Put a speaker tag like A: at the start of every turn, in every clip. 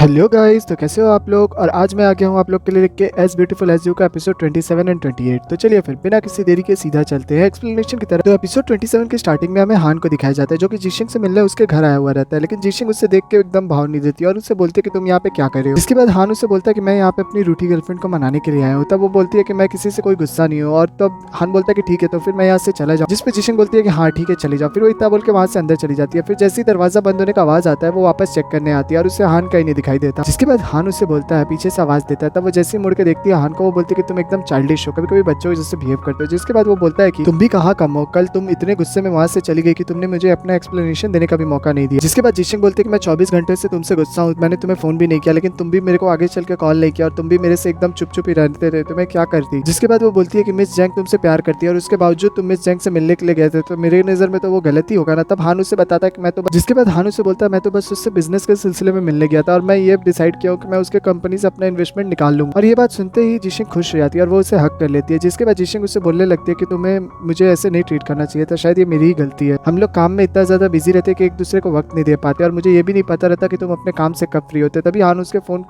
A: Hello guys, तो कैसे हो आप लोग। और आज मैं आ गया हूँ आप लोग के लिए लिख के एज ब्यूटीफुल एज यू का एपिसोड 27 एंड 28। तो चलिए फिर बिना किसी देरी के सीधा चलते हैं एक्सप्लेनेशन की तरफ। तो एपिसोड 27 के स्टार्टिंग में हमें हान को दिखाया जाता है जो कि जिशिंग से मिलने उसके घर आया हुआ रहता है, लेकिन जिशिंग उससे देख के एकदम भाव नहीं देती और उससे बोलती है कि तुम यहाँ पे क्या कर रहे हो। इसके बाद हान उससे बोलता है कि मैं यहाँ पे अपनी रूठी गर्लफ्रेंड को मनाने के लिए आया हूँ। तब वो बोलती है कि मैं किसी से कोई गुस्सा नहीं हूँ, और तब हान बोलता है कि ठीक है तो फिर मैं यहाँ से चला जाऊँ, जिसपे जिशिंग बोलती है कि हाँ ठीक है चली जाओ। फिर वो इतना बोल के वहाँ से अंदर चली जाती है। फिर जैसे ही दरवाजा बंद होने का आवाज आता है वो वापस चेक करने आती है और उसे हान कहीं नहीं दिखाई देता। जिसके बाद हान उससे बोलता है, पीछे से आवाज देता है। तब वो जैसे ही मुड़ के देखती है हान को, वो बोलती है कि तुम एकदम चाइल्डिश हो, कभी कभी बच्चों जैसे बिहेव करते हो। जिसके बाद वो बोलता है कि तुम भी कहाँ कम हो, कल तुम इतने गुस्से में वहां से चली गई कि तुमने मुझे अपना एक्सप्लेनेशन देने का भी मौका नहीं दिया। जिसके बाद जिशिंग बोलती है कि मैं 24 घंटे से तुमसे गुस्सा हूँ, मैंने तुम्हें फोन भी नहीं किया, लेकिन तुम भी मेरे को आगे चल के कॉल नहीं किया और तुम भी मेरे से एकदम चुप चुप ही रहते रहे, तो मैं क्या करती। जिसके बाद वो बोलती है कि मिस जैंग तुमसे प्यार करती है और उसके बावजूद तुम मिस जैंग से मिलने के लिए गए थे, तो मेरे नजर में तो वो गलती होगा ना। तब हान उससे बताता है कि मैं तो जिसके बाद हान उससे बोलता है मैं तो बस उससे बिजनेस के सिलसिले में मिलने गया था और मैं ये डिसाइड किया कि मैं उसके कंपनी से अपना इन्वेस्टमेंट निकाल लूंगा। और ये बात सुनते ही जिशिंग खुश हो जाती है और वो उसे हक कर लेती है। जिसके बाद जिशिंग उससे बोलने लगती है कि तुम्हें मुझे ऐसे नहीं ट्रीट करना चाहिए था, शायद ये मेरी ही गलती है। हम लोग काम में इतना ज्यादा बिजी रहते कि एक दूसरे को वक्त नहीं दे पाते और मुझे ये भी नहीं पता रहता कि तुम अपने काम से कब फ्री होते। तभी हान उसके फोन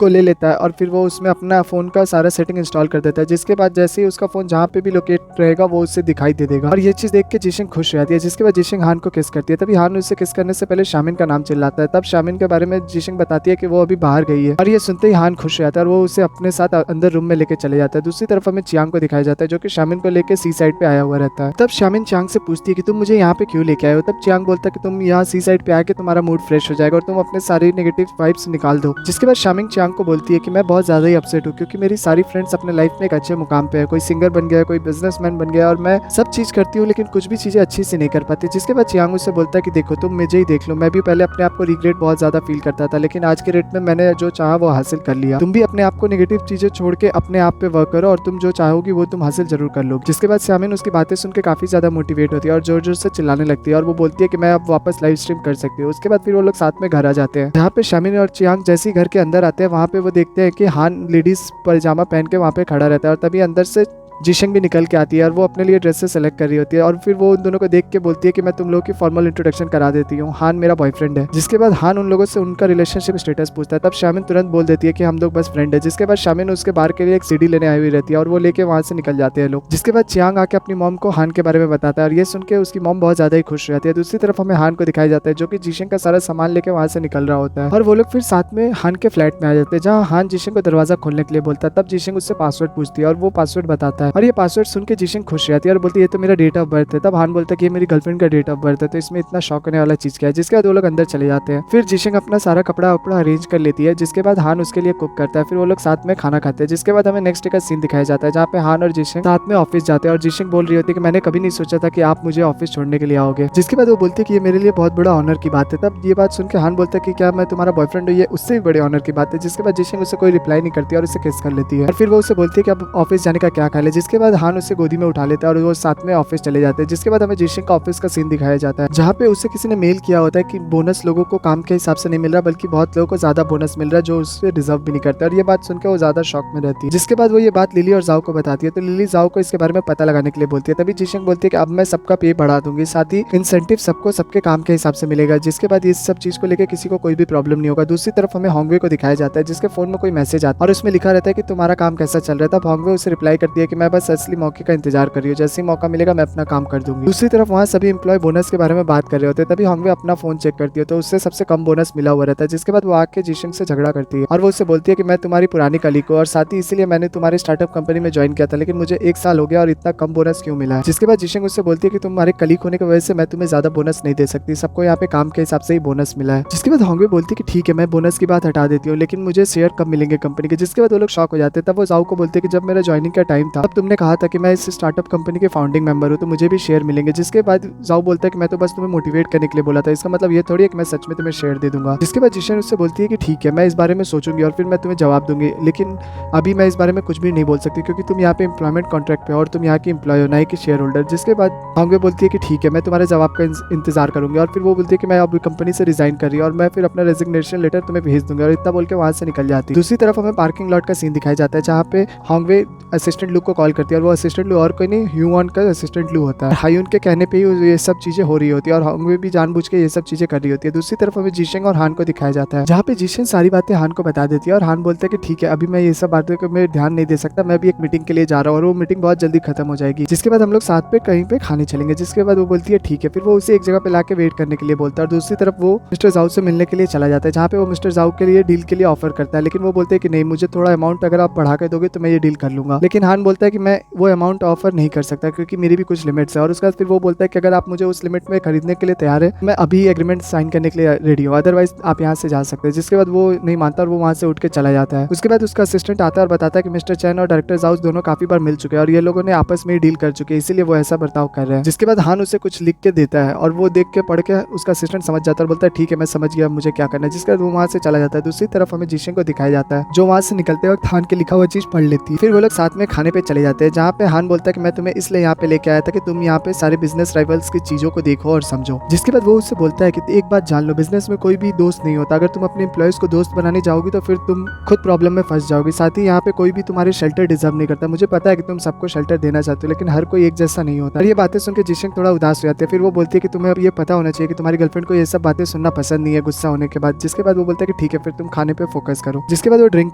A: को ले लेता है और फिर वो उसमें अपना फोन का सारा सेटिंग इंस्टॉल कर देता है। जिसके बाद जैसे ही उसका फोन जहाँ पे भी लोकेट रहेगा वो उससे दिखाई दे देगा और ये चीज देख के जिशिंग खुश हो जाती है। जिसके बाद जिशिंग हान को किस करती है। तभी हान उससे किस करने से पहले शामिन का नाम चिल्लाता है। तब शामिन के बारे में जिशिंग बताती है कि वो अभी बाहर गई है और ये सुनते ही हान खुश हो जाता है और वो उसे अपने साथ अंदर रूम में लेके चले जाता है। दूसरी तरफ हमें चियांग को दिखाया जाता है जो कि शामिन को लेके सी साइड पे आया हुआ रहता है। तब शामिन चियांग से पूछती है कि तुम मुझे यहाँ पे क्यों लेके आए हो। तब चियांग बोलता है कि तुम यहाँ सी साइड पे आके तुम्हारा मूड फ्रेश हो जाएगा और तुम अपने सारी नेगेटिव वाइब्स निकाल दो। जिसके बाद शामिन चियांग को बोलती है कि मैं बहुत ज्यादा ही अपसेट हूँ क्योंकि मेरी सारी फ्रेंड्स अपने लाइफ में एक अच्छे मुकाम पे है, कोई सिंगर बन गया, कोई बिजनेसमैन बन गया और मैं सब चीज करती हूँ लेकिन कुछ भी चीजें अच्छी से नहीं कर पाती। जिसके बाद चियांग उससे बोलता है कि देखो तुम मुझे ही देख लो, मैं भी पहले अपने आप को रिग्रेट बहुत ज्यादा फील करता था, लेकिन आज के रेट में मैंने जो चाहा वो हासिल कर लिया। तुम भी अपने आप को नेगेटिव चीजें छोड़ के अपने आप पे वर्क करो और तुम जो चाहोगी वो तुम हासिल जरूर कर लो। जिसके बाद शामिन उसकी बातें सुन के काफी ज्यादा मोटिवेट होती है और जोर जोर से चिल्लाने लगती है और वो बोलती है कि मैं अब वापस लाइव स्ट्रीम कर सकती हूँ। उसके बाद फिर वो लोग साथ में घर आ जाते हैं, जहाँ पे शामिन और चियांग जैसे ही घर के अंदर आते हैं वहाँ पे वो देखते हैं कि हान लेडीज पजामा पहन के वहाँ पे खड़ा रहता है और तभी अंदर से जिशिंग भी निकल के आती है और वो अपने लिए ड्रेसेस सेलेक्ट कर रही होती है और फिर वो उन दोनों को देख के बोलती है कि मैं तुम लोगों की फॉर्मल इंट्रोडक्शन करा देती हूँ, हान मेरा बॉयफ्रेंड है। जिसके बाद हान उन लोगों से उनका रिलेशनशिप स्टेटस पूछता है। तब शामिन तुरंत बोल देती है कि हम लोग बस फ्रेंड है। जिसके बाद शामिन उसके बार के लिए एक सीडी लेने आई हुई रहती है और वो लेके वहाँ से निकल जाते हैं लोग। जिसके बाद चियांग आके अपनी मॉम को हान के बारे में बताता है और ये सुन के उसकी मॉम बहुत ज्यादा ही खुश हो जाती है। दूसरी तरफ हमें हान को दिखाया जाता है जो कि जिशिंग का सारा सामान लेके वहाँ से निकल रहा होता है और वो लोग फिर साथ में हान के फ्लैट में आ जाते हैं, जहाँ हान जिशिंग को दरवाजा खोलने के लिए बोलता है। तब जिशिंग उससे पासवर्ड पूछती है और वो पासवर्ड बताता है और ये पासवर्ड सुन के जिशिंग खुश रहती है और बोलती है ये तो मेरा डेट ऑफ बर्थ है। तब हान बोलता है कि ये मेरी गर्लफ्रेंड का डेट ऑफ बर्थ है, तो इसमें इतना शॉक होने वाला चीज क्या है। जिसके बाद वो लोग अंदर चले जाते हैं। फिर जिशिंग अपना सारा कपड़ा वपड़ा अरेंज कर लेती है। जिसके बाद हान उसके लिए कुक करता है। फिर वो लोग साथ में खाना खाते हैं। जिसके बाद हमें नेक्स्ट डे का सीन दिखाया जाता है जहाँ पे हान और जिशिंग साथ में ऑफिस जाते हैं और जिशिंग बोल रही होती है कि मैंने कभी नहीं सोचा था कि आप मुझे ऑफिस छोड़ने के लिए आओगे। जिसके बाद वो बोलती है कि ये मेरे लिए बहुत बड़ा ऑनर की बात है। तब ये बात सुन के हान बोलता है कि क्या मैं तुम्हारा बॉयफ्रेंड हूँ, ये उससे भी बड़े ऑनर की बात है। जिसके बाद जिशिंग उससे कोई रिप्लाई नहीं करती और उसे किस कर लेती है और फिर वो उसे बोलती है कि अब ऑफिस जाने का क्या ख्याल है। जिसके बाद हान उसे गोदी में उठा लेता है और वो साथ में ऑफिस चले जाते हैं। जिसके बाद हमें जिशिंग का ऑफिस का सीन दिखाया जाता है जहाँ पे उसे किसी ने मेल किया होता है कि बोनस लोगों को काम के हिसाब से नहीं मिल रहा बल्कि बहुत लोगों को ज्यादा बोनस मिल रहा है जो उससे डिजर्व भी नहीं करते, और ये बात सुनकर वो ज्यादा शॉक में रहती है। जिसके बाद वो ये बात लिली और जाओ को बताती है, तो लिली जाओ को इसके बारे में पता लगाने के लिए बोलती है। तभी जिशिंग बोलती है कि अब मैं सबका पे बढ़ा दूंगी, साथ ही इंसेंटिव सबको सबके काम के हिसाब से मिलेगा। जिसके बाद इस सब चीज को लेकर किसी को कोई भी प्रॉब्लम नहीं होगा। दूसरी तरफ हमें होंगवे को दिखाया जाता है जिसके फोन में कोई मैसेज आता है और उसमें लिखा रहता है कि तुम्हारा काम कैसा चल रहा है। तब होंगवे उसे रिप्लाई करती है कि मैं बस असली मौके का इंतजार कर रही हूँ, जैसे ही मौका मिलेगा मैं अपना काम कर दूंगी। दूसरी तरफ वहाँ सभी एम्प्लॉय बोनस के बारे में बात कर रहे होते हैं। तभी होंगवे अपना फोन चेक करती है तो उससे सबसे कम बोनस मिला हुआ रहता है। जिसके बाद वो आके जिशिंग से झगड़ा करती है और वो उससे बोलती है कि मैं तुम्हारी पुरानी कलीग हूँ और साथ ही इसीलिए मैंने तुम्हारे स्टार्टअप कंपनी में ज्वाइन किया था, लेकिन मुझे 1 साल हो गया और इतना कम बोनस क्यों मिला है। जिसके बाद जिशिंग उससे बोलती है कि तुम्हारे कलीग होने की वजह से मैं तुम्हें ज्यादा बोनस नहीं दे सकती, सबको यहाँ पे काम के हिसाब से ही बोनस मिला है। जिसके बाद होंगवे बोलती है कि ठीक है मैं बोनस की बात हटा देती हूँ लेकिन मुझे शेयर कब मिलेंगे कंपनी के। जिसके बाद वो लोग शॉक हो जाते हैं। तब वो जाओ को बोलते हैं कि जब मेरा ज्वाइनिंग का टाइम था तब तुमने कहा था कि मैं इस स्टार्टअप कंपनी के फाउंडिंग मेंबर हूँ तो मुझे भी शेयर मिलेंगे। जिसके बाद जाओ बोलता है कि मैं तो बस तुम्हें मोटिवेट करने के लिए बोला था, इसका मतलब ये थोड़ी है कि मैं सच में तुम्हें शेयर दे दूंगा। जिसके बाद जिशिंग उससे बोलती है कि ठीक है मैं इस बारे में सोचूंगी और फिर मैं तुम्हें जवाब दूंगी, लेकिन अभी मैं इस बारे में कुछ भी नहीं बोल सकती क्योंकि तुम यहाँ पे एम्प्लॉयमेंट कॉन्ट्रैक्ट पे हो और तुम यहाँ की एम्प्लॉय हो ना कि शेयर होल्डर। जिसके बाद होंगवे बोलती है कि ठीक है मैं तुम्हारे जवाब का इंतजार करूंगी और फिर वो बोलती है कि मैं अब कंपनी से रिजाइन कर रही हूँ और मैं फिर अपना रेजिग्नेशन लेटर तुम्हें भेज दूंगी और इतना बोल के वहां से निकल जाती है। दूसरी तरफ हमें पार्किंग लॉट का सीन दिखाया जाता है जहाँ पे होंगवे असिस्टेंट लुक को कॉल कॉल करती है और वो असिस्टेंट लू और कोई नहीं, ह्यून का असिस्टेंट लू होता है। हायुन के कहने पे ही ये सब चीजें हो रही होती है और होंगवे भी जानबूझ के ये सब चीजें कर रही होती है। दूसरी तरफ हमें जिशेंग और हान को दिखाया जाता है, जहाँ पे जिशेंग सारी बातें हान को बता देती है और हान बोलता है कि ठीक है, अभी मैं ये सब बातों को मैं ध्यान नहीं दे सकता, मैं भी एक मीटिंग के लिए जा रहा हूँ और वो मीटिंग बहुत जल्दी खत्म हो जाएगी। जिसके बाद हम लोग साथ पे कहीं पे खाने चलेंगे। जिसके बाद वो बोलती है ठीक है, फिर वो उसे एक जगह पे लाके वेट करने के लिए बोलता है और दूसरी तरफ वो मिस्टर जाओ से मिलने के लिए चला जाता है, जहाँ पे वो मिस्टर जाओ के लिए डील के लिए ऑफर करता है। लेकिन वो बोलते हैं कि नहीं, मुझे थोड़ा अमाउंट अगर आप बढ़ा के दोगे तो मैं ये डील कर लूंगा। लेकिन हान बोलता है कि मैं वो अमाउंट ऑफर नहीं कर सकता क्योंकि मेरी भी कुछ लिमिट्स है। और उसके बाद फिर वो बोलता है कि अगर आप मुझे उस लिमिट में खरीदने के लिए तैयार है, मैं अभी एग्रीमेंट साइन करने के लिए रेडी हूँ, अदरवाइज आप यहाँ से जा सकते हैं। जिसके बाद वो नहीं मानता और वो वहाँ से उठ के चला जाता है। उसके बाद उसका असिस्टेंट आता है और बताता है कि मिस्टर चैन और डायरेक्टर जाउस दोनों काफी बार मिल चुके हैं और ये लोगों ने आपस में ही डील कर चुके हैं, इसीलिए वो ऐसा बर्ताव कर रहे हैं। जिसके बाद हान उसे कुछ लिख के देता है और वो देख के पढ़ के उसका असिस्टेंट समझ जाता है और बोलता है ठीक है, मैं समझ गया मुझे क्या करना है। जिसके बाद वो वहाँ से चला जाता है। दूसरी तरफ हमें जिशेंग को दिखाया जाता है, जो वहाँ से निकलते वक्त हान के लिखा हुआ चीज पढ़ लेती है। फिर वो लोग साथ में खाने पे चले जाते हैं, जहाँ पे हान बोलता है कि मैं तुम्हें इसलिए यहाँ पे लेके आया था कि तुम यहाँ पे सारे बिजनेस राइवल्स की चीजों को देखो और समझो। जिसके बाद वो उससे बोलता है कि एक बात जान लो, बिजनेस में कोई भी दोस्त नहीं होता। अगर तुम अपने एम्प्लॉयज को दोस्त बनाने जाओगी तो फिर तुम खुद प्रॉब्लम में फंस जाओगी। साथ ही यहाँ पे कोई भी तुम्हारे शेल्टर डिजर्व नहीं करता। मुझे पता है कि तुम सबको शेल्टर देना चाहते हो, लेकिन हर कोई एक जैसा नहीं होता। और ये बातें सुन के जिशेंग थोड़ा उदास हो जाती है। फिर वो बोलती है कि तुम्हें अब ये पता होना चाहिए कि तुम्हारी गर्लफ्रेंड को ये सब बातें सुनना पसंद नहीं है गुस्सा होने के बाद। जिसके बाद वो बोलता है कि ठीक है, फिर तुम खाने पे फोकस करो। जिसके बाद वो ड्रिंक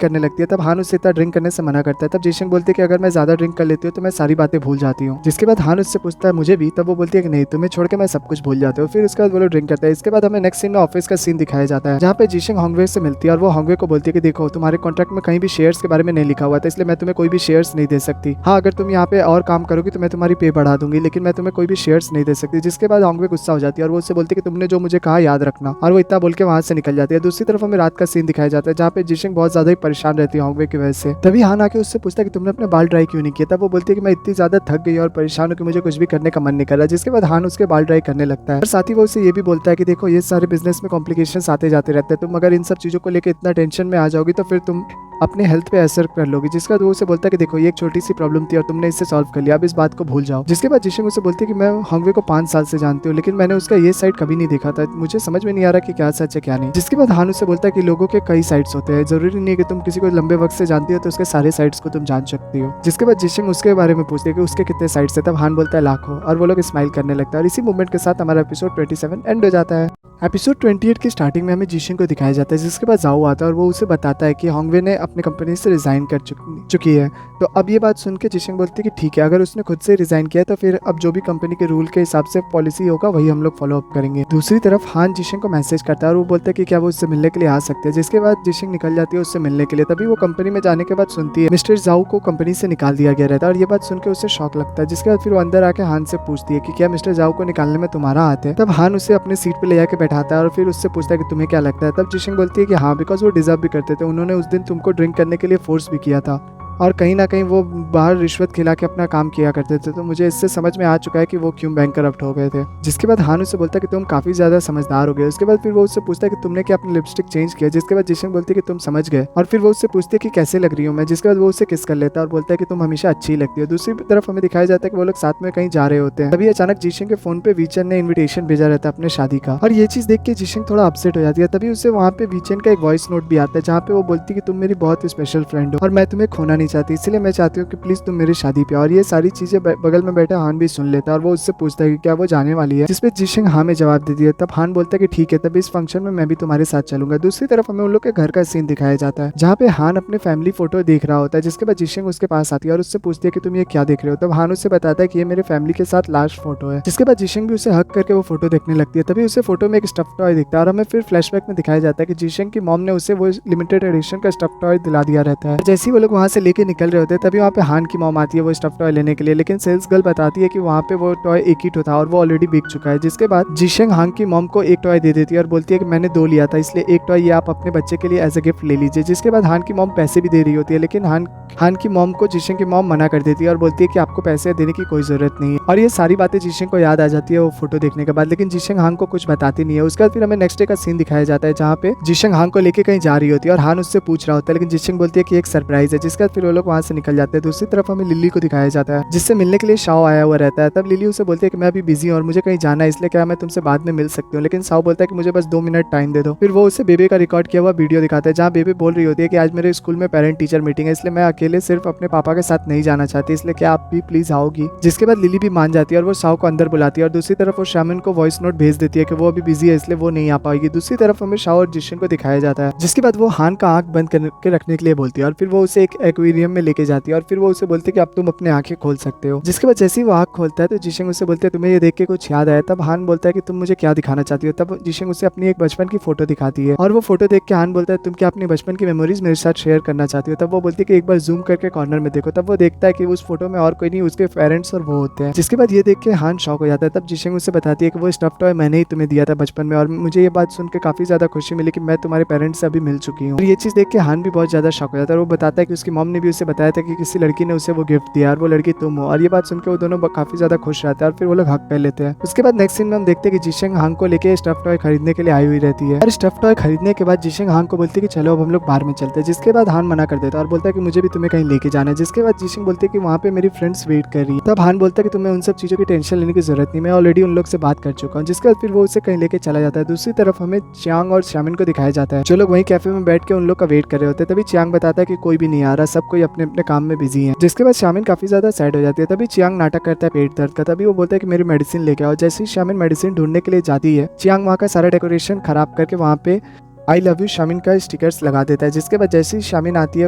A: करने लगती है। तब हान उससे इतना ड्रिंक करने से मना करता है। तब जिशेंग बोलती है कि अगर मैं ज्यादा ड्रिंक कर लेती हूँ तो मैं सारी बातें भूल जाती हूँ। जिसके बाद हान उससे पूछता है मुझे भी। तब वो बोलती है कि नहीं, तुम्हें छोड़ के मैं सब कुछ भूल जाती हूँ। फिर उसके बाद वो लोग ड्रिंक करता है। इसके बाद हमें नेक्स्ट सीन में ऑफिस का सीन दिखाया जाता है, जहाँ पे जिशेंग होंगवे से मिलती है और वो होंगवे को बोलती है कि देखो, तुम्हारे कॉन्ट्रैक्ट में कहीं भी शेयर्स के बारे में नहीं लिखा हुआ था, इसलिए मैं तुम्हें कोई भी शेयर्स नहीं दे सकती। हाँ, अगर तुम यहाँ पे और काम करोगी तो मैं तुम्हारी पे बढ़ा दूंगी, लेकिन मैं तुम्हें कोई भी शेयर्स नहीं दे सकती। जिसके बाद होंगवे गुस्सा हो जाती है और वो उससे बोलती है कि तुमने जो मुझे कहा याद रखना, और वो इतना बोल के वहां से निकल जाती है। दूसरी तरफ हमें रात का सीन दिखाया जाता है, जहाँ पे जिशेंग बहुत ज्यादा ही परेशान रहती है होंगवे की वजह से। तभी हान आके उससे पूछता है कि तुमने अपने बाल ड्राई क्यों नहीं किया। तब वो बोलती है कि मैं इतनी ज्यादा थक गई और परेशान हूँ कि मुझे कुछ भी करने का मन नहीं कर रहा। जिसके बाद हान उसके बाल ड्राई करने लगता है और साथ ही वो उसे ये भी बोलता है कि देखो, ये सारे बिजनेस में कॉम्प्लिकेशंस आते जाते रहते हैं, तुम अगर इन सब चीजों को लेकर इतना टेंशन में आ जाओगी तो फिर तुम अपने हेल्थ पे असर कर लोगी। जिसके बाद वो उसे बोलता है कि देखो, ये एक छोटी सी प्रॉब्लम थी और तुमने इससे सॉल्व कर लिया, अब इस बात को भूल जाओ। जिसके बाद जिशेंग उसे बोलती है कि मैं होंगवे को 5 साल से जानती हूँ, लेकिन मैंने उसका ये साइड कभी नहीं देखा था, मुझे समझ में नहीं आ रहा कि क्या सच है क्या नहीं। जिसके बाद हान उसे बोलता है कि लोगों के कई साइड्स होते हैं, जरूरी नहीं है कि तुम किसी को लंबे वक्त से जानती हो तो उसके सारे साइड्स को तुम जान सकती हो। जिसके बाद जिशेंग उसके बारे में पूछती है कि उसके कितने साइड्स है। तब हान बोलता है लाखों, और वो लोग स्माइल करने लगता है। और इसी मूवमेंट के साथ हमारा एपिसोड 27 एंड हो जाता है। एपिसोड 28 की स्टार्टिंग में हमें जिशेंग को दिखाया जाता है, जिसके बाद जाओ आता है और वो उसे बताता है कि होंगवे ने अपनी कंपनी से रिजाइन कर चुकी है। तो अब ये बात सुन के जिशेंग बोलती है कि ठीक है, अगर उसने खुद से रिजाइन किया तो फिर अब जो भी कंपनी के रूल के हिसाब से पॉलिसी होगा वही हम लोग फॉलो अप करेंगे। दूसरी तरफ हान जिशेंग को मैसेज करता है और वो बोलता है कि क्या वो उससे मिलने के लिए आ सकते हैं। जिसके बाद जिशेंग निकल जाती है उससे मिलने के लिए। तभी वो कंपनी में जाने के बाद सुनती है मिस्टर जाओ को कंपनी से निकाल दिया गया रहता है और ये बात सुन के उसे शॉक लगता है। जिसके बाद फिर वो अंदर आके हान से पूछती है कि क्या मिस्टर जाओ को निकालने में तुम्हारा हाथ है। तब हान उसे अपने सीट पे ले जाके बैठाता है और फिर उससे पूछता है कि तुम्हें क्या लगता है। तब जिशेंग बोलती है कि हाँ, बिकॉज वो डिजर्व भी करते थे, उन्होंने उस दिन तुमको ड्रिंक करने के लिए फोर्स भी किया था और कहीं ना कहीं वो बाहर रिश्वत खिला के अपना काम किया करते थे, तो मुझे इससे समझ में आ चुका है कि वो क्यों बैंकरप्ट हो गए थे। जिसके बाद हान उससे बोलता है कि तुम काफी ज्यादा समझदार हो गए। उसके बाद फिर वो उससे पूछता है कि तुमने क्या अपनी लिपस्टिक चेंज किया। जिसके बाद जिशेंग बोलती है कि तुम समझ गए, और फिर वो उससे पूछती है कि कैसे लग रही हूँ मैं। जिसके बाद वो उससे किस कर लेता है और बोलता है कि तुम हमेशा अच्छी लगती हो। दूसरी तरफ हमें दिखाया जाता है कि वो लोग साथ में कहीं जा रहे होते हैं। तभी अचानक जिशेंग के फोन पे वीचेन ने इन्विटेशन भेजा रहता है अपने शादी का, और ये चीज देख के जिशेंग थोड़ा अपसेट हो जाती है। तभी उसे वहाँ पे वीचेन का एक वॉइस नोट भी आता है, जहाँ पे वो बोलती है कि तुम मेरी बहुत स्पेशल फ्रेंड हो और मैं तुम्हें खोना नहीं चाहती, इसलिए मैं चाहती हूँ कि प्लीज तुम मेरी शादी पे। और ये सारी चीजें बगल में बैठा हान भी सुन लेता है और वो उससे पूछता है कि क्या वो जाने वाली है। जिसपे जिशेंग हाँ में जवाब दे दिया। तब हान बोलता है कि ठीक है, तब इस फंक्शन में मैं भी तुम्हारे साथ चलूंगा। दूसरी तरफ हमें उन लोग के घर का सीन दिखाया जाता है, जहाँ पे हान अपने फैमिली फोटो देख रहा होता है। जिसके बाद जिशेंग उसके पास आती है और उससे पूछती है कि तुम ये क्या देख रहे हो। तब हान उससे बताता है कि ये मेरे फैमिली के साथ लास्ट फोटो है। जिसके बाद जिशेंग भी उसे हक करके वो फोटो देखने लगती है। तभी उसे फोटो में एक स्टफ टॉय दिखता है और हमें फिर फ्लैशबैक में दिखाया जाता है कि जिशेंग की मॉम ने उसे वो लिमिटेड एडिशन का स्टफ टॉय दिला दिया रहता है। जैसे ही वो लोग वहाँ से लेके निकल रहे होते हैं, तभी वहाँ पे हान की मॉम आती है वो स्टफ टॉय लेने के लिए, लेकिन सेल्स गर्ल बताती है कि वहाँ पे वो टॉय एक ही था और वो ऑलरेडी बिक चुका है। जिसके बाद जिशेंग हान की मॉम को एक टॉय दे देती है और बोलती है कि मैंने 2 लिया था, इसलिए एक टॉय ये आप अपने बच्चे के लिए एज अ गिफ्ट ले लीजिए। जिसके बाद हान की मॉम पैसे भी दे रही होती है, लेकिन हान की मॉम को जिशेंग की मॉम मना कर देती है और बोलती है कि आपको पैसे देने की कोई जरूरत नहीं है। और ये सारी बातें जिशेंग को याद आ जाती है वो फोटो देखने के बाद, लेकिन जिशेंग हान को कुछ बताती नहीं है। उसके बाद फिर हमें नेक्स्ट डे का सीन दिखाया जाता है, जहाँ पे जिशेंग हान को लेके कहीं जा रही होती है और हान उससे पूछ रहा होता है, लेकिन जिशेंग बोलती है कि एक सरप्राइज है। जिसके बाद फिर फिर वो लोग वहाँ से निकल जाते हैं। दूसरी तरफ हमें लिली को दिखाया जाता है जिससे मिलने के लिए शाओ आया हुआ रहता है। तब लिली उसे बोलती है कि मैं अभी बिजी हूँ और मुझे कहीं जाना है, इसलिए क्या मैं तुमसे बाद में मिल सकती हूँ। लेकिन शाओ बोलता है कि मुझे बस 2 मिनट टाइम दे दो। फिर वो उसे बेबे का रिकॉर्ड किया हुआ वीडियो दिखाता है जहाँ बेबे बोल रही होती है कि आज मेरे स्कूल में पेरेंट टीचर मीटिंग है, इसलिए मैं अकेले सिर्फ अपने पापा के साथ नहीं जाना चाहती, इसलिए क्या आप भी प्लीज आओगी। जिसके बाद लिली भी मान जाती है और वो शाओ को अंदर बुलाती है और दूसरी तरफ वो शामिन को वॉइस नोट भेज देती है कि वो अभी बिजी है इसलिए वो नहीं आ पाएगी। दूसरी तरफ हमें शाओ और जिशन को दिखाया जाता है जिसके बाद वो हान का आंख बंद करके रखने के लिए बोलती है और फिर वो उसे एक एक्वेरियम में लेके जाती है और फिर वो उसे बोलती है कि अब तुम अपने आंखें खोल सकते हो। जिसके बाद जैसे ही वो आंख खोलता है तो जिशन उसे बोलते हैं तुम्हें ये देख के कुछ याद आया। तब हान बोलता है कि तुम मुझे क्या दिखाना चाहती हो। तब जिशन उसे अपनी एक बचपन की फोटो दिखाती है और वो फोटो देख के हान बोलता है तुम क्या अपनी बचपन की मेमोरीज मेरे साथ शेयर करना चाहती हो। तब वो बोलती है कि एक बार जूम करके कॉर्नर में देखो। तब वो देखता है कि उस फोटो में और कोई नहीं उसके पेरेंट्स और वो होते हैं। जिसके बाद ये देख के हान शॉक हो जाता है। तब जिशन उसे बताती है कि वो स्टफ टॉय मैंने ही तुम्हें दिया था बचपन में और मुझे ये बात सुन के काफी ज्यादा खुशी मिली कि मैं तुम्हारे पेरेंट्स से अभी मिल चुकी हूँ। ये चीज देख के हान भी बहुत ज्यादा शॉक हो जाता है और वो बताता है कि उसकी मॉम ने भी उसे बताया था कि किसी लड़की ने उसे वो गिफ्ट दिया और वो लड़की तुम हो। और ये बात सुन के वो दोनों काफी ज्यादा खुश रहते हैं और फिर वो लोग हक कर लेते हैं। उसके बाद नेक्स्ट सीन में हम देखते हैं कि जिशंग हांग को लेके स्टफ टॉय खरीदने के लिए आई हुई रहती है और स्टफ टॉय खरीदने के बाद जिशंग हांग को बोलती है कि चलो अब हम लोग बाहर में चलते हैं। जिसके बाद हान मना कर देता है और बोलता है कि मुझे भी तुम्हें कहीं लेके जाना है। जिसके बाद जिशंग बोलती है कि वहाँ पे मेरी फ्रेंड्स वेट कर रही है। तब हान बोलता है कि तुम्हें उन सब चीजों की टेंशन लेने की जरूरत नहीं, मैं ऑलरेडी उन लोग से बात कर चुका हूँ। जिसके बाद फिर वो उसे कहीं लेके चला जाता है। दूसरी तरफ हमें चियांग और शामिन को दिखाया जाता है जो लोग वहीं कैफे में बैठ के उन लोग का वेट कर रहे होते हैं। तभी चियांग बताता है कि कोई भी नहीं आ रहा, सब कोई अपने अपने काम में बिजी है। जिसके बाद शामिन काफी ज्यादा सैड हो जाती है। तभी चियांग नाटक करता है पेट दर्द का। तभी वो बोलता है कि मेरी मेडिसिन लेके आओ। जैसे ही शामिन मेडिसिन ढूंढने के लिए जाती है चियांग वहाँ का सारा डेकोरेशन खराब करके वहाँ पे आई लव यू शामिन का स्टिकर्स लगा देता है। जिसके बाद जैसे ही शामिन आती है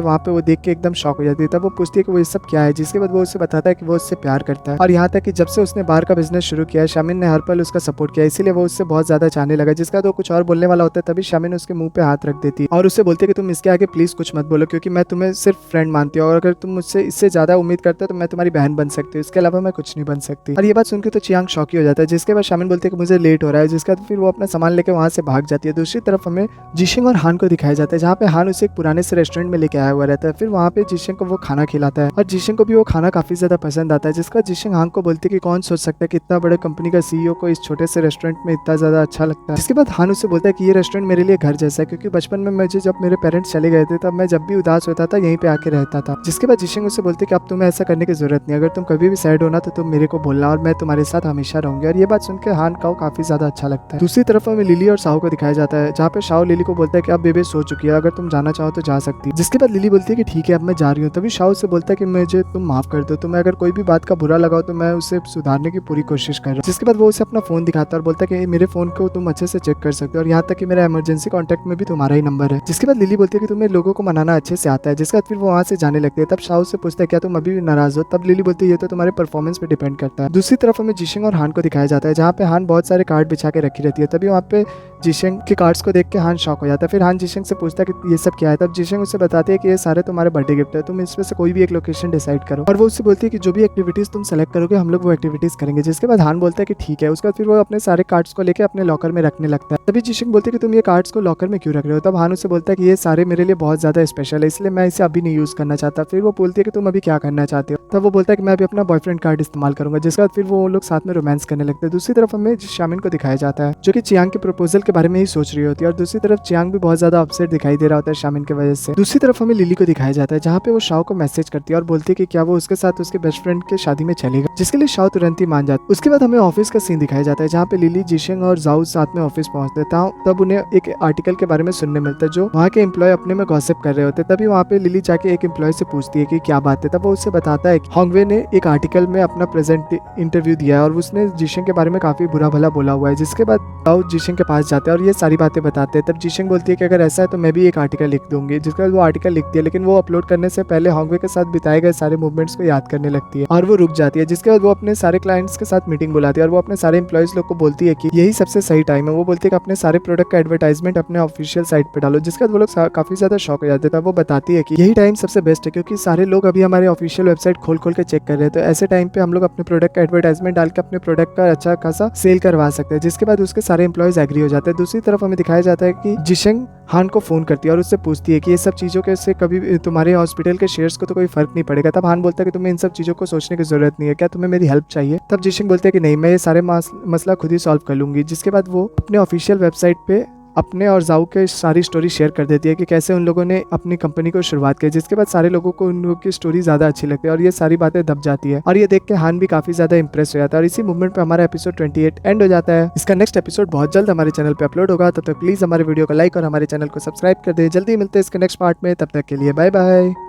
A: वहाँ पे वो देख के एकदम शॉक हो जाती है। तब वो पूछती है कि वो ये सब क्या है। जिसके बाद वो उससे बताता है कि वो उससे प्यार करता है और यहाँ तक कि जब से उसने बार का बिजनेस शुरू किया है शामिन ने हर पल उसका सपोर्ट किया, इसीलिए वो उससे बहुत ज्यादा चाहने लगा। जिसके बाद वो कुछ और बोलने वाला होता है तभी शामिन उसके मुंह पे हाथ रख देती है और उससे बोलती है कि तुम इसके आगे प्लीज कुछ मत बोलो क्योंकि मैं तुम्हें सिर्फ फ्रेंड मानती हूँ और अगर तुम मुझसे इससे ज्यादा उम्मीद करते हो तो मैं तुम्हारी बहन बन सकती हूँ, इसके अलावा मैं कुछ नहीं बन सकती। और ये बात सुनकर तो चियांग शॉक ही हो जाता है। जिसके बाद शामिन बोलती है कि मुझे लेट हो रहा है। जिसके बाद फिर वो अपना सामान लेकर वहाँ से भाग जाती है। दूसरी तरफ हमें जिशिंग और हान को दिखाया जाता है जहाँ पे हान उसे एक पुराने से रेस्टोरेंट में लेके आया हुआ रहता है। फिर वहाँ पे जिशिंग को वो खाना खिलाता है और जिशिंग को भी वो खाना काफी ज्यादा पसंद आता है। जिसका जिशिंग हान को बोलती है कि कौन सोच सकता है कि इतना बड़े कंपनी का सीईओ को इस छोटे से रेस्टोरेंट में इतना ज्यादा अच्छा लगता है। जिसके बाद हान उसे बोलता है कि ये रेस्टोरेंट मेरे लिए घर जैसा है क्योंकि बचपन में मुझे जब मेरे पेरेंट्स चले गए थे तब मैं जब भी उदास होता था यहीं पे आके रहता था। जिसके बाद जिशिंग उसे बोलते कि अब तुम्हें ऐसा करने की जरूरत नहीं, अगर तुम कभी भी सैड होना तो तुम मेरे को बोलना और मैं तुम्हारे साथ हमेशा रहूंगी। और ये बात सुनकर हान को काफी ज्यादा अच्छा लगता है। दूसरी तरफ हमें लिली और शाओ को दिखाया जाता है जहाँ पे शाओ लिली को बोलता है कि अब बेबे सो चुकी है, अगर तुम जाना चाहो तो जा सकती है। जिसके बाद लिली बोलती है कि ठीक है अब मैं जा रही हूँ। तभी शाओ से बोलता है कि मुझे तुम माफ कर दो, तुम्हें अगर कोई भी बात का बुरा लगा तो मैं उसे सुधारने की पूरी कोशिश कर रहा हूँ। जिसके बाद वो उसे अपना फोन दिखाता है और बोलता है कि मेरे फोन को तुम अच्छे से चेक कर सकते हो और यहाँ तक कि मेरा इमरजेंसी कॉन्टैक्ट में भी तुम्हारा ही नंबर है। जिसके बाद लिली बोलती है कि तुम्हें लोगों को मनाना अच्छे से आता है। जिसके बाद फिर वो वहाँ से जाने लगती है। तब शाओ से पूछता है क्या तुम अभी भी नाराज हो। तब लिली बोलती है ये तो तुम्हारे परफॉर्मेंस पे डिपेंड करता है। दूसरी तरफ हमें जिशिंग और हान को दिखाया जाता है जहाँ पे हान बहुत सारे कार्ड बिछा के रखी रहती है। तभी वहाँ पे जिशिंग के कार्ड्स को देख के हान शॉक हो जाता है। फिर हान जिशिंग से पूछता है कि ये सब क्या है। तब जिशिंग उसे बताती है कि ये सारे तुम्हारे बर्थडे गिफ्ट है, तुम इसमें से कोई भी एक लोकेशन डिसाइड करो। और वो उससे बोलती है कि जो भी एक्टिविटीज तुम सेलेक्ट करोगे हम लोग वो एक्टिविटीज करेंगे। जिसके बाद हान बोलता है कि ठीक है। उसके बाद फिर वो अपने सारे कार्ड्स को लेकर अपने लॉकर में रखने लगता है। तभी जिशिंग बोलती है कि तुम ये कार्ड्स को लॉकर में क्यों रख रहे हो। तब हान उसे बोलता है कि ये सारे मेरे लिए बहुत ज्यादा स्पेशल है इसलिए मैं इसे अभी नहीं यूज करना चाहता। फिर वो बोलती है कि तुम अभी क्या करना चाहते हो। तब वो बोलता है कि मैं अभी अपना बॉयफ्रेंड कार्ड इस्तेमाल करूंगा। जिसके बाद फिर वो लोग साथ में रोमांस करने लगते हैं। दूसरी तरफ हमें शामिन को दिखाया जाता है जो कि चियांग के प्रपोजल के बारे में ही सोच रही होती है और दूसरी तरफ चियांग भी बहुत ज्यादा अपसेट दिखाई दे रहा होता है शामिन की वजह से। दूसरी तरफ हमें लिली को दिखाया जाता है जहाँ पे वो शाओ को मैसेज करती है और बोलती है कि क्या वो उसके साथ उसके बेस्ट फ्रेंड के शादी में चलेगा, जिसके लिए शाओ तुरंत ही मान जाता है। उसके बाद हमें ऑफिस का सीन दिखाया जाता है जहाँ पे लिली, जिशिंग और जाओ साथ में ऑफिस पहुंचते हैं। तब उन्हें एक आर्टिकल के बारे में सुनने मिलता है जो वहाँ के एम्प्लॉय अपने में गॉसिप कर रहे होते हैं। तभी वहाँ पे लिली जाके एक एम्प्लॉय से पूछती है कि क्या बात है। तब वो उससे बताता है कि होंगवे ने एक आर्टिकल में अपना प्रेजेंट इंटरव्यू दिया है और उसने जिशिंग के बारे में काफी बुरा भला बोला हुआ है। जिसके बाद जाओ जिशिंग के पास जाते हैं और ये सारी बातें बताते हैं। तब जिशिंग बोलती है कि अगर ऐसा है तो मैं भी एक आर्टिकल लिख दूंगी। जिसके बाद वो आर्टिकल लिखती है लेकिन वो अपलोड करने से पहले होंगवे के साथ बिताए गए सारे मूवमेंट्स को याद करने लगती है और वो रुक जाती है। जिसके बाद वो अपने सारे क्लाइंट्स के साथ मीटिंग बुलाती है और वो अपने सारे एम्प्लॉइज लोग को बोलती है कि यही सबसे सही टाइम है। वो बोलती है कि अपने सारे प्रोडक्ट का एडवर्टाइजमेंट अपने ऑफिशियल साइट पे डालो। जिसके बाद वो लोग काफी ज्यादा शॉक हो जाते हैं। वो बताती है कि यही टाइम सबसे बेस्ट है क्योंकि सारे लोग अभी हमारे ऑफिशियल वेबसाइट खोल के चेक कर रहे हैं, तो ऐसे टाइम पे हम लोग अपने प्रोडक्ट का एडवर्टाइजमेंट डाल के अपने प्रोडक्ट का अच्छा खासा सेल करवा सकते हैं। जिसके बाद उसके सारे एम्प्लॉइज एग्री हो जाते हैं। दूसरी तरफ हमें दिखाया जाता है कि जिशिंग हान को फोन करती है और उससे पूछती है कि ये सब चीजों के से कभी तुम्हारे हॉस्पिटल के शेयर्स को तो कोई फर्क नहीं पड़ेगा। तब हान बोलता है कि तुम्हें इन सब चीजों को सोचने की जरूरत नहीं है, क्या तुम्हें मेरी हेल्प चाहिए। तब जिशिंग बोलते हैं कि नहीं, मैं ये सारे मसला खुद ही सॉल्व कर लूंगी। जिसके बाद वो अपने ऑफिशियल वेबसाइट पे अपने और जाऊ के सारी स्टोरी शेयर कर देती है कि कैसे उन लोगों ने अपनी कंपनी को शुरुआत की, जिसके बाद सारे लोगों को उन लोगों की स्टोरी ज्यादा अच्छी लगती है और ये सारी बातें दब जाती है। और ये देख के हान भी काफी ज्यादा इंप्रेस हो जाता है और इसी मूवमेंट पे हमारा एपिसोड 28 एंड हो जाता है। इसका नेक्स्ट एपिसोड बहुत जल्द हमारे चैनल पे अपलोड होगा, तब तक प्लीज हमारे वीडियो को लाइक और हमारे चैनल को सब्सक्राइब कर दे। जल्दी मिलते हैं इसके नेक्स्ट पार्ट में, तब तक के लिए बाय बाय।